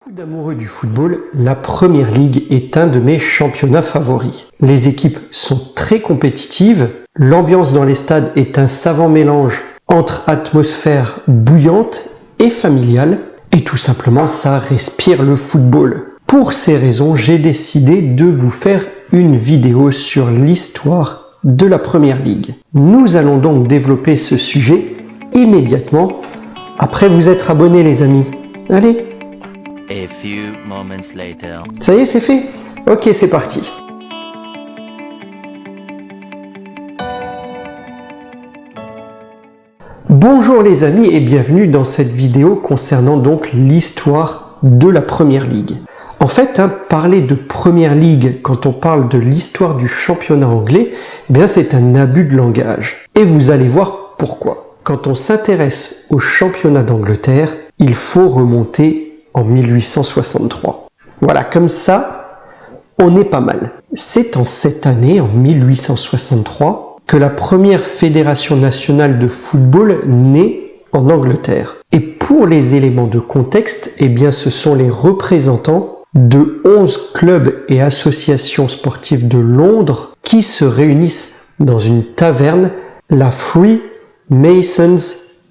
Beaucoup d'amoureux du football, la Première Ligue est un de mes championnats favoris. Les équipes sont très compétitives, l'ambiance dans les stades est un savant mélange entre atmosphère bouillante et familiale, et tout simplement ça respire le football. Pour ces raisons, j'ai décidé de vous faire une vidéo sur l'histoire de la Première Ligue. Nous allons donc développer ce sujet immédiatement après vous être abonnés les amis. Allez! A few moments later. Ça y est, c'est fait? Ok, c'est parti. Bonjour les amis et bienvenue dans cette vidéo concernant donc l'histoire de la Première Ligue. En fait, parler de Première Ligue quand on parle de l'histoire du championnat anglais, eh bien c'est un abus de langage. Et vous allez voir pourquoi. Quand on s'intéresse au championnat d'Angleterre, il faut remonter en 1863. Voilà, comme ça, on est pas mal. C'est en cette année, en 1863, que la première fédération nationale de football naît en Angleterre. Et pour les éléments de contexte, eh bien, ce sont les représentants de 11 clubs et associations sportives de Londres qui se réunissent dans une taverne, la Freemasons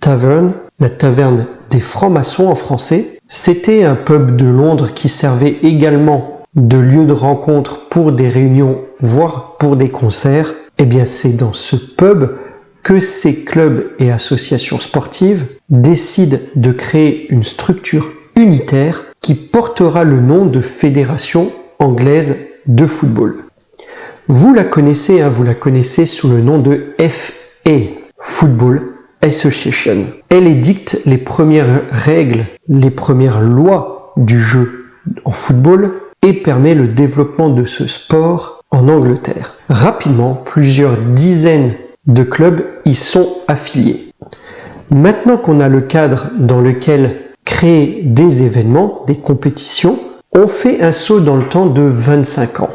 Tavern, la taverne des francs-maçons en français. C'était un pub de Londres qui servait également de lieu de rencontre pour des réunions, voire pour des concerts. Eh bien, c'est dans ce pub que ces clubs et associations sportives décident de créer une structure unitaire qui portera le nom de Fédération anglaise de football. Vous la connaissez sous le nom de FA, Football Association. Elle édicte les premières règles, les premières lois du jeu en football et permet le développement de ce sport en Angleterre. Rapidement, plusieurs dizaines de clubs y sont affiliés. Maintenant qu'on a le cadre dans lequel créer des événements, des compétitions, on fait un saut dans le temps de 25 ans.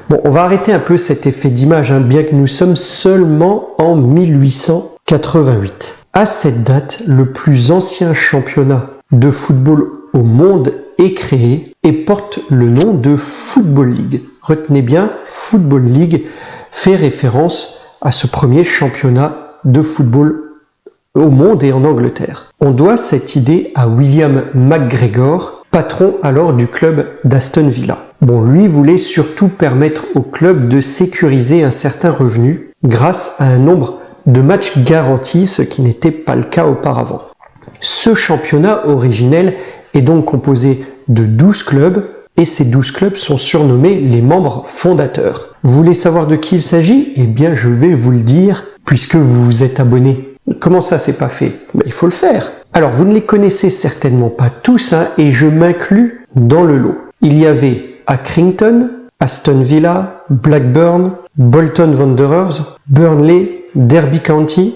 Bon, on va arrêter un peu cet effet d'image, bien que nous sommes seulement en 1888. À cette date, le plus ancien championnat de football au monde est créé et porte le nom de Football League. Retenez bien, Football League fait référence à ce premier championnat de football au monde et en Angleterre. On doit cette idée à William McGregor, patron alors du club d'Aston Villa. Bon, lui voulait surtout permettre au club de sécuriser un certain revenu grâce à un nombre de matchs garantis, ce qui n'était pas le cas auparavant. Ce championnat originel est donc composé de 12 clubs et ces 12 clubs sont surnommés les membres fondateurs. Vous voulez savoir de qui il s'agit? Eh bien, je vais vous le dire puisque vous vous êtes abonné. Comment ça, c'est pas fait? Il faut le faire. Alors, vous ne les connaissez certainement pas tous et je m'inclus dans le lot. Il y avait Accrington, Aston Villa, Blackburn, Bolton Wanderers, Burnley, Derby County,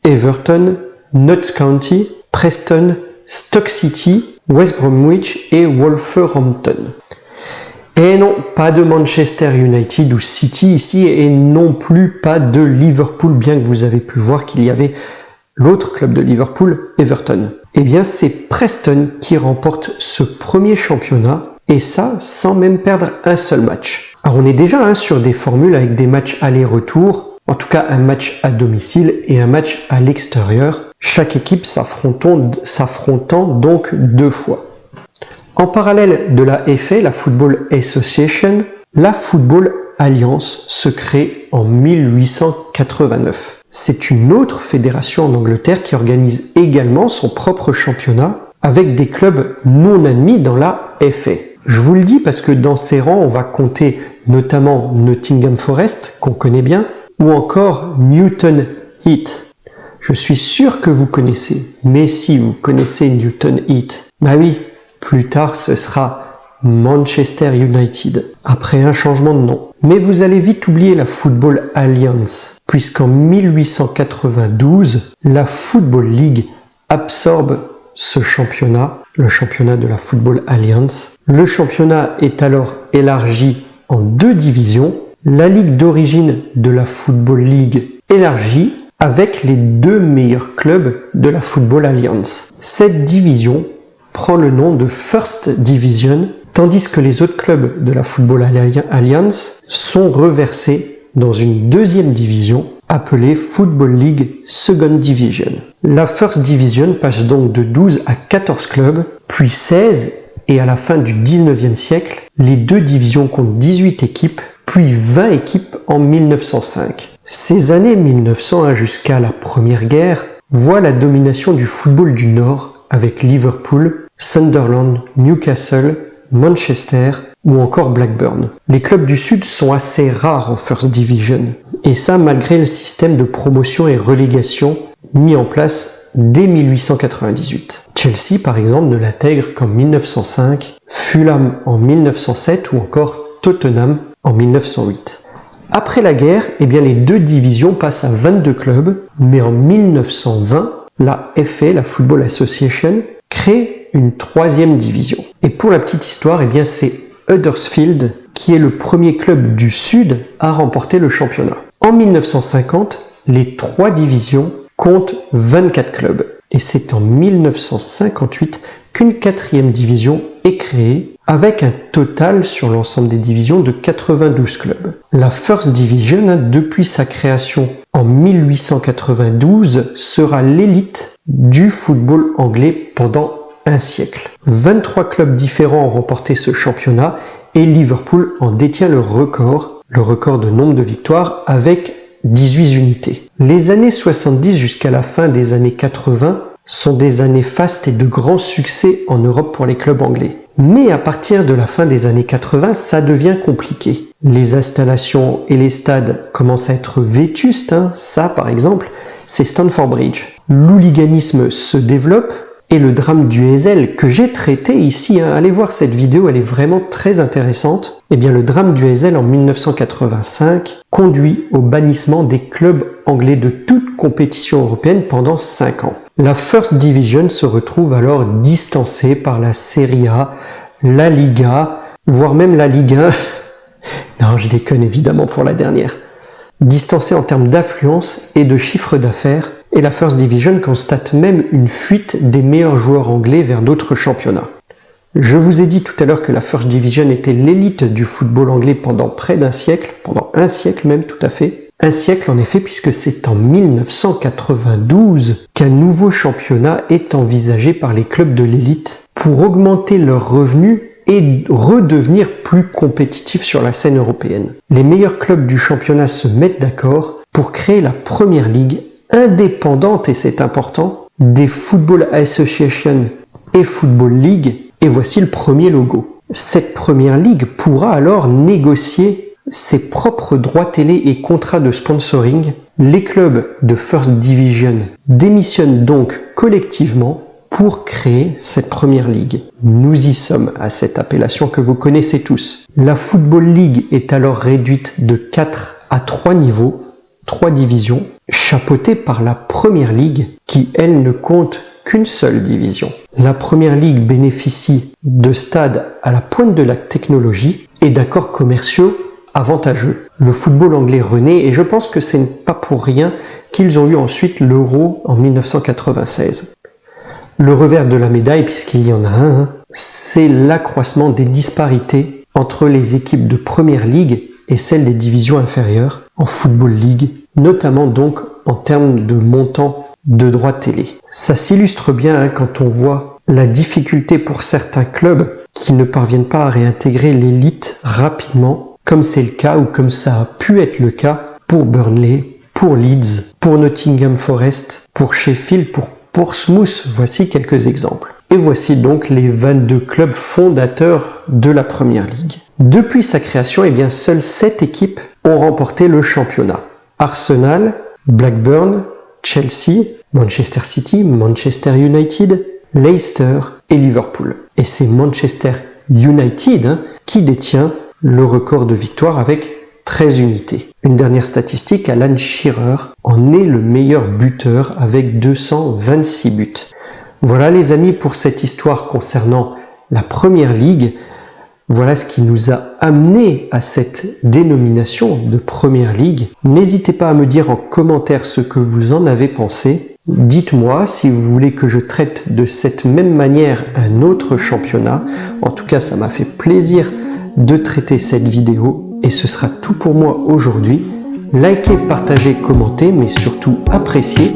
Everton, Notts County, Preston, Stoke City, West Bromwich et Wolverhampton. Et non, pas de Manchester United ou City ici et non plus pas de Liverpool, bien que vous avez pu voir qu'il y avait l'autre club de Liverpool, Everton. Eh bien, c'est Preston qui remporte ce premier championnat et ça sans même perdre un seul match. Alors on est déjà sur des formules avec des matchs aller-retour, en tout cas un match à domicile et un match à l'extérieur, chaque équipe s'affrontant donc 2 fois. En parallèle de la FA, la Football Association, la Football Alliance se crée en 1889. C'est une autre fédération en Angleterre qui organise également son propre championnat avec des clubs non admis dans la FA. Je vous le dis parce que dans ces rangs, on va compter notamment Nottingham Forest, qu'on connaît bien, ou encore Newton Heath. Je suis sûr que vous connaissez, mais si vous connaissez Newton Heath, bah oui, plus tard ce sera Manchester United, après un changement de nom. Mais vous allez vite oublier la Football Alliance, puisqu'en 1892, la Football League absorbe ce championnat, le championnat de la Football Alliance. Le championnat est alors élargi en 2 divisions, la ligue d'origine de la Football League élargie avec les 2 meilleurs clubs de la Football Alliance. Cette division prend le nom de First Division, tandis que les autres clubs de la Football Alliance sont reversés dans une deuxième division appelée Football League Second Division. La First Division passe donc de 12 à 14 clubs, puis 16, et à la fin du 19e siècle, les deux divisions comptent 18 équipes, puis 20 équipes en 1905. Ces années 1900 jusqu'à la Première Guerre voient la domination du football du Nord avec Liverpool, Sunderland, Newcastle, Manchester ou encore Blackburn. Les clubs du Sud sont assez rares en First Division, et ça malgré le système de promotion et relégation mis en place dès 1898. Chelsea par exemple ne l'intègre qu'en 1905, Fulham en 1907 ou encore Tottenham en 1908. Après la guerre, les deux divisions passent à 22 clubs, mais en 1920, la FA, la Football Association, crée une troisième division. Et pour la petite histoire, c'est Huddersfield qui est le premier club du Sud à remporter le championnat. En 1950, les trois divisions comptent 24 clubs. Et c'est en 1958 qu'une quatrième division est créée avec un total sur l'ensemble des divisions de 92 clubs. La First Division, depuis sa création en 1892, sera l'élite du football anglais pendant un siècle. 23 clubs différents ont remporté ce championnat et Liverpool en détient le record de nombre de victoires avec 18 unités. Les années 70 jusqu'à la fin des années 80 sont des années fastes et de grands succès en Europe pour les clubs anglais. Mais à partir de la fin des années 80, ça devient compliqué. Les installations et les stades commencent à être vétustes. Ça, par exemple, c'est Stamford Bridge. L'hooliganisme se développe et le drame du Heysel que j'ai traité ici, allez voir cette vidéo, elle est vraiment très intéressante. Le drame du Heysel en 1985 conduit au bannissement des clubs anglais de toute compétition européenne pendant 5 ans. La First Division se retrouve alors distancée par la Serie A, la Liga, voire même la Ligue 1. Non, je déconne évidemment pour la dernière. Distancée en termes d'affluence et de chiffre d'affaires, et la First Division constate même une fuite des meilleurs joueurs anglais vers d'autres championnats. Je vous ai dit tout à l'heure que la First Division était l'élite du football anglais pendant près d'un siècle, pendant un siècle même tout à fait. Un siècle en effet puisque c'est en 1992 qu'un nouveau championnat est envisagé par les clubs de l'élite pour augmenter leurs revenus et redevenir plus compétitifs sur la scène européenne. Les meilleurs clubs du championnat se mettent d'accord pour créer la première ligue indépendante, et c'est important, des Football Association et Football League, et voici le premier logo. Cette première ligue pourra alors négocier ses propres droits télé et contrats de sponsoring. Les clubs de First Division démissionnent donc collectivement pour créer cette première ligue. Nous y sommes à cette appellation que vous connaissez tous. La Football League est alors réduite de 4 à 3 niveaux, 3 divisions, chapeautées par la Première Ligue qui, elle, ne compte qu'une seule division. La Première Ligue bénéficie de stades à la pointe de la technologie et d'accords commerciaux avantageux. Le football anglais renaît et je pense que ce n'est pas pour rien qu'ils ont eu ensuite l'Euro en 1996. Le revers de la médaille, puisqu'il y en a un, c'est l'accroissement des disparités entre les équipes de Première Ligue et celles des divisions inférieures en Football League, notamment donc en termes de montant de droits télé. Ça s'illustre bien quand on voit la difficulté pour certains clubs qui ne parviennent pas à réintégrer l'élite rapidement, comme c'est le cas ou comme ça a pu être le cas pour Burnley, pour Leeds, pour Nottingham Forest, pour Sheffield, pour Portsmouth. Voici quelques exemples. Et voici donc les 22 clubs fondateurs de la Première Ligue. Depuis sa création, seules 7 équipes ont remporté le championnat. Arsenal, Blackburn, Chelsea, Manchester City, Manchester United, Leicester et Liverpool. Et c'est Manchester United qui détient le record de victoire avec 13 unités. Une dernière statistique, Alan Shearer en est le meilleur buteur avec 226 buts. Voilà les amis pour cette histoire concernant la Première Ligue. Voilà ce qui nous a amené à cette dénomination de Première Ligue. N'hésitez pas à me dire en commentaire ce que vous en avez pensé. Dites-moi si vous voulez que je traite de cette même manière un autre championnat. En tout cas, ça m'a fait plaisir de traiter cette vidéo et ce sera tout pour moi aujourd'hui. Likez, partagez, commentez, mais surtout appréciez.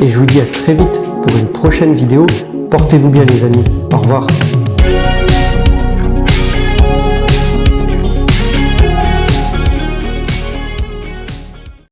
Et je vous dis à très vite pour une prochaine vidéo. Portez-vous bien les amis. Au revoir.